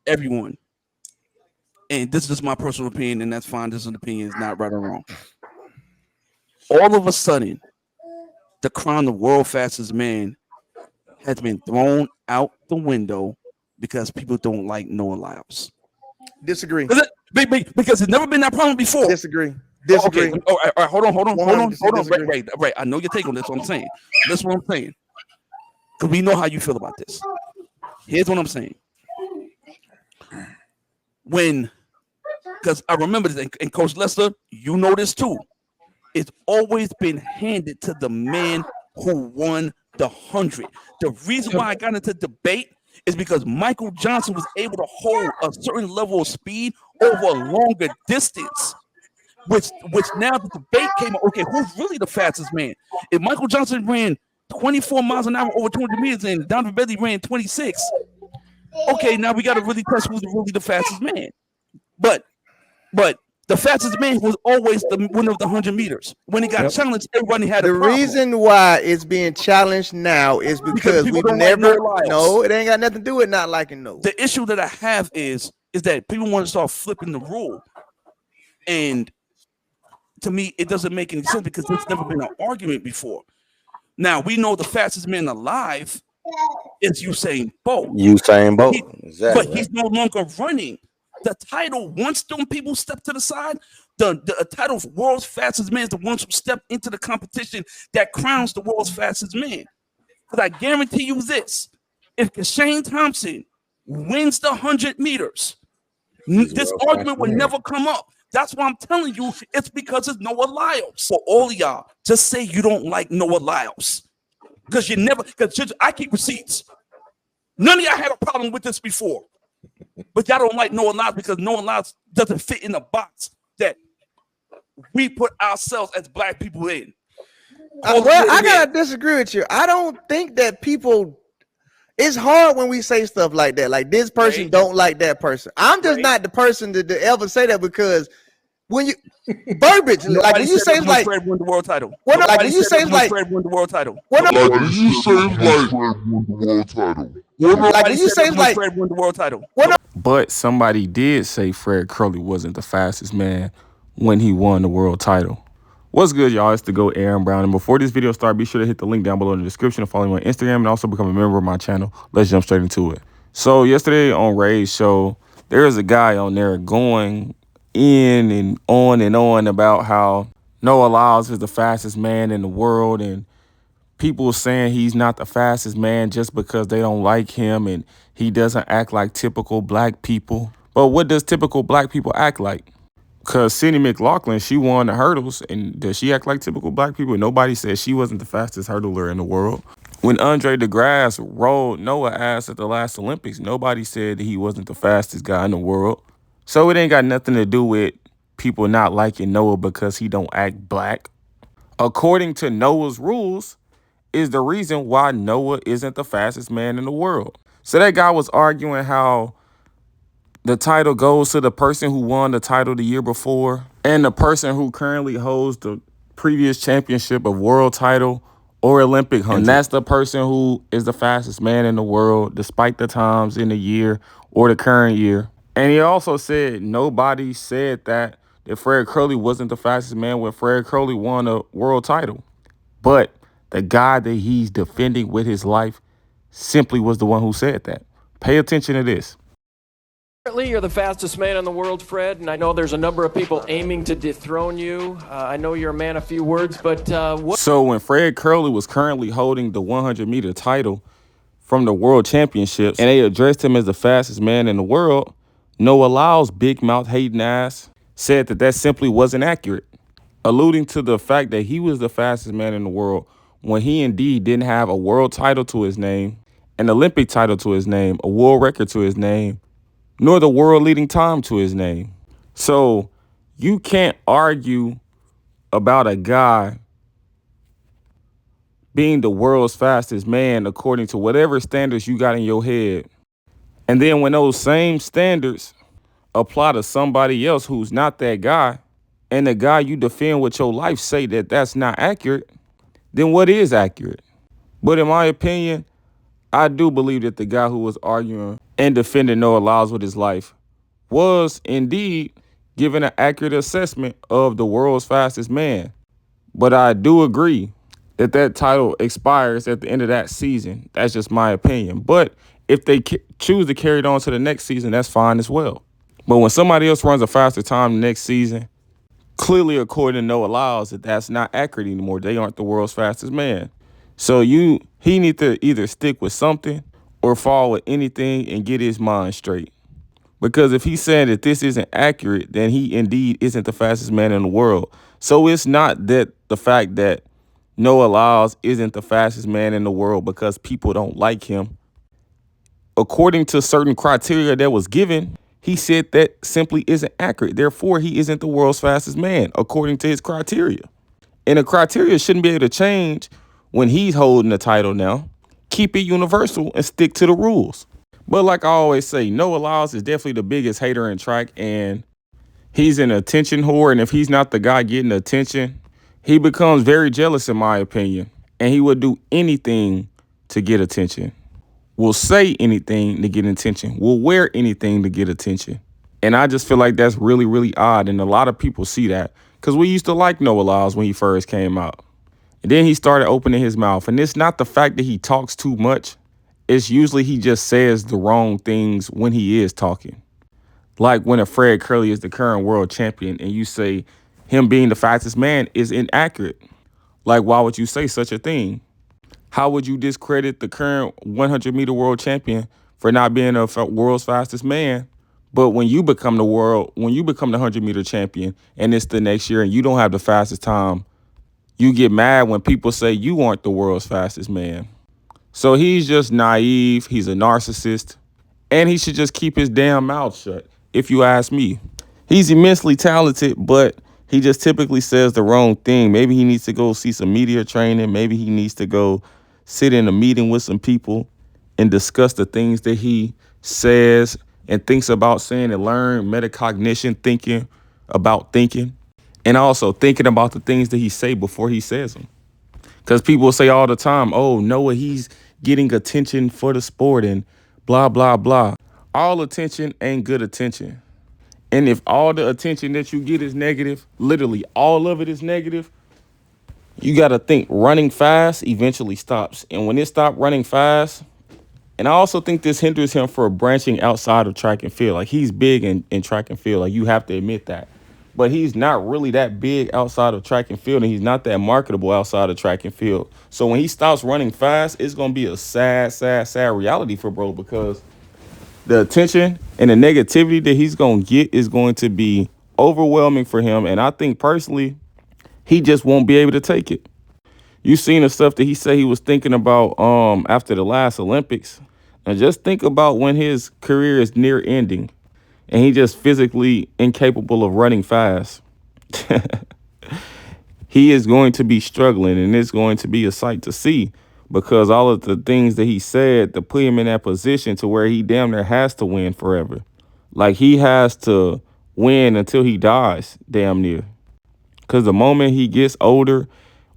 everyone, and this is just my personal opinion, and that's fine. This is an opinion, it's not right or wrong. All of a sudden, the crown of world fastest man has been thrown out the window because people don't like Noah Lyles. Disagree. Because it's never been that problem before. Disagree. Oh, okay. Disagree. All right. Hold on. 100% disagree. Right. I know your take on this. What I'm saying. That's what I'm saying. Because we know how you feel about this. Here's what I'm saying. Because I remember this, and Coach Lester, you know this too. It's always been handed to the man who won the 100. The reason why I got into debate is because Michael Johnson was able to hold a certain level of speed over a longer distance. Which now the debate came up, okay, who's really the fastest man? If Michael Johnson ran 24 miles an hour over 200 meters and Donovan Bailey ran 26, okay, now we got to really test who's really the fastest man. But the fastest man was always the winner of the 100 meters. When he got challenged, everybody had a problem. The reason why it's being challenged now is because we've never. No, it ain't got nothing to do with not liking Noah. The issue that I have is that people want to start flipping the rule, and to me, it doesn't make any sense because there's never been an argument before. Now we know the fastest man alive is Usain Bolt. Exactly. But he's no longer running. The title, once them people step to the side, the title of world's fastest man is the ones who step into the competition that crowns the world's fastest man. Because I guarantee you this, if Shane Thompson wins the 100 meters, this argument would never come up. That's why I'm telling you, it's because it's Noah Lyles. For all of y'all, just say you don't like Noah Lyles. Because I keep receipts. None of y'all had a problem with this before. But y'all don't like Noah Lyles because Noah Lyles doesn't fit in the box that we put ourselves as black people in. I gotta disagree with you. I don't think that people. It's hard when we say stuff like that. Like this person don't like that person. I'm just not the person to ever say that because when you verbiage, like when you say like Fred won the world title. Like when you say like Fred won the world title. Like when you say like like when you say like Fred won the world title. But somebody did say Fred Curley wasn't the fastest man when he won the world title. What's good, y'all? It's the GOAT Aaron Brown. And before this video starts, be sure to hit the link down below in the description and follow me on Instagram and also become a member of my channel. Let's jump straight into it. So yesterday on Ray's show, there is a guy on there going in and on about how Noah Lyles is the fastest man in the world and people saying he's not the fastest man just because they don't like him and he doesn't act like typical black people. But what does typical black people act like? Because Sydney McLaughlin, she won the hurdles, and does she act like typical black people? Nobody said she wasn't the fastest hurdler in the world. When Andre DeGrasse rolled Noah's ass at the last Olympics, nobody said that he wasn't the fastest guy in the world. So it ain't got nothing to do with people not liking Noah because he don't act black. According to Noah's rules, is the reason why Noah isn't the fastest man in the world. So that guy was arguing how the title goes to the person who won the title the year before and the person who currently holds the previous championship of world title or Olympic 100. And that's the person who is the fastest man in the world despite the times in the year or the current year. And he also said nobody said that Fred Curley wasn't the fastest man when Fred Curley won a world title. But the guy that he's defending with his life simply was the one who said that. Pay attention to this. Currently, you're the fastest man in the world, Fred, and I know there's a number of people aiming to dethrone you. I know you're a man of few words, but what? So when Fred Curley was currently holding the 100-meter title from the World Championships, and they addressed him as the fastest man in the world, Noah Lyles' big mouth hating ass said that simply wasn't accurate, alluding to the fact that he was the fastest man in the world when he indeed didn't have a world title to his name, an Olympic title to his name, a world record to his name, nor the world leading time to his name. So you can't argue about a guy being the world's fastest man according to whatever standards you got in your head. And then when those same standards apply to somebody else who's not that guy, and the guy you defend with your life say that that's not accurate, then what is accurate? But in my opinion, I do believe that the guy who was arguing and defending Noah Lyles with his life was indeed giving an accurate assessment of the world's fastest man. But I do agree that that title expires at the end of that season. That's just my opinion. But if they choose to carry it on to the next season, that's fine as well. But when somebody else runs a faster time the next season, clearly according to Noah Lyles, that's not accurate anymore. They aren't the world's fastest man. So he need to either stick with something or fall with anything and get his mind straight. Because if he's saying that this isn't accurate, then he indeed isn't the fastest man in the world. So it's not that the fact that Noah Lyles isn't the fastest man in the world because people don't like him. According to certain criteria that was given, he said that simply isn't accurate. Therefore, he isn't the world's fastest man, according to his criteria. And the criteria shouldn't be able to change when he's holding the title now. Keep it universal and stick to the rules. But like I always say, Noah Lyles is definitely the biggest hater in track, and he's an attention whore. And if he's not the guy getting attention, he becomes very jealous, in my opinion. And he would do anything to get attention. Will say anything to get attention. Will wear anything to get attention. And I just feel like that's really, really odd. And a lot of people see that because we used to like Noah Lyles when he first came out. And then he started opening his mouth. And it's not the fact that he talks too much. It's usually he just says the wrong things when he is talking. Like when a Fred Curley is the current world champion and you say him being the fastest man is inaccurate. Like, why would you say such a thing? How would you discredit the current 100-meter world champion for not being a world's fastest man? But when you become the 100-meter champion and it's the next year and you don't have the fastest time, you get mad when people say you aren't the world's fastest man. So he's just naive. He's a narcissist. And he should just keep his damn mouth shut, if you ask me. He's immensely talented, but he just typically says the wrong thing. Maybe he needs to go see some media training. Maybe he needs to go sit in a meeting with some people and discuss the things that he says and thinks about saying and learn metacognition, thinking about thinking, and also thinking about the things that he say before he says them. Because people say all the time, oh, Noah, he's getting attention for the sport and blah, blah, blah. All attention ain't good attention. And if all the attention that you get is negative, literally all of it is negative, you got to think running fast eventually stops. And when it stops running fast, and I also think this hinders him for branching outside of track and field. Like, he's big in track and field. Like, you have to admit that. But he's not really that big outside of track and field, and he's not that marketable outside of track and field. So when he stops running fast, it's going to be a sad, sad, sad reality for bro, because the attention and the negativity that he's going to get is going to be overwhelming for him. And I think personally, he just won't be able to take it. You seen the stuff that he said he was thinking about after the last Olympics. And just think about when his career is near ending and he just physically incapable of running fast. He is going to be struggling, and it's going to be a sight to see, because all of the things that he said to put him in that position to where he damn near has to win forever. Like, he has to win until he dies, damn near. Because the moment he gets older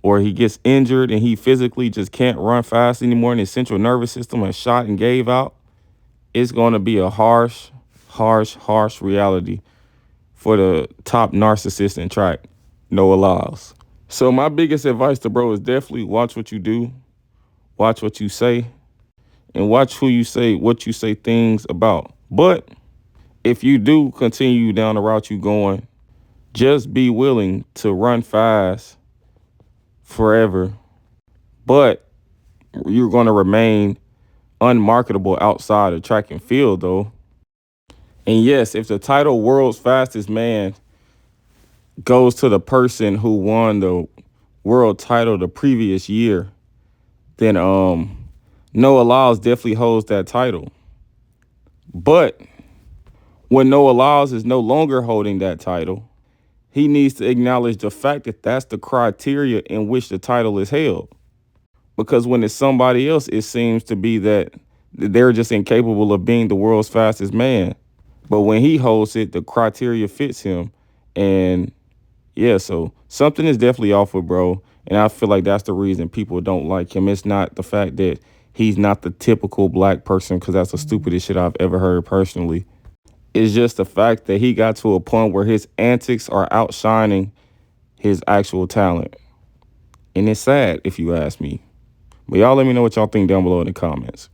or he gets injured and he physically just can't run fast anymore and his central nervous system has shot and gave out, it's going to be a harsh reality for the top narcissist in track, Noah Lyles. So my biggest advice to bro is definitely watch what you do, watch what you say, and watch who you say, what you say things about. But if you do continue down the route you're going, just be willing to run fast forever, but you're going to remain unmarketable outside of track and field, though. And yes, if the title world's fastest man goes to the person who won the world title the previous year, then Noah Lyles definitely holds that title. But when Noah Lyles is no longer holding that title, he needs to acknowledge the fact that that's the criteria in which the title is held. Because when it's somebody else, it seems to be that they're just incapable of being the world's fastest man. But when he holds it, the criteria fits him. And yeah, so something is definitely off with bro. And I feel like that's the reason people don't like him. It's not the fact that he's not the typical black person, because that's the stupidest shit I've ever heard personally. It's just the fact that he got to a point where his antics are outshining his actual talent. And it's sad, if you ask me. But y'all let me know what y'all think down below in the comments.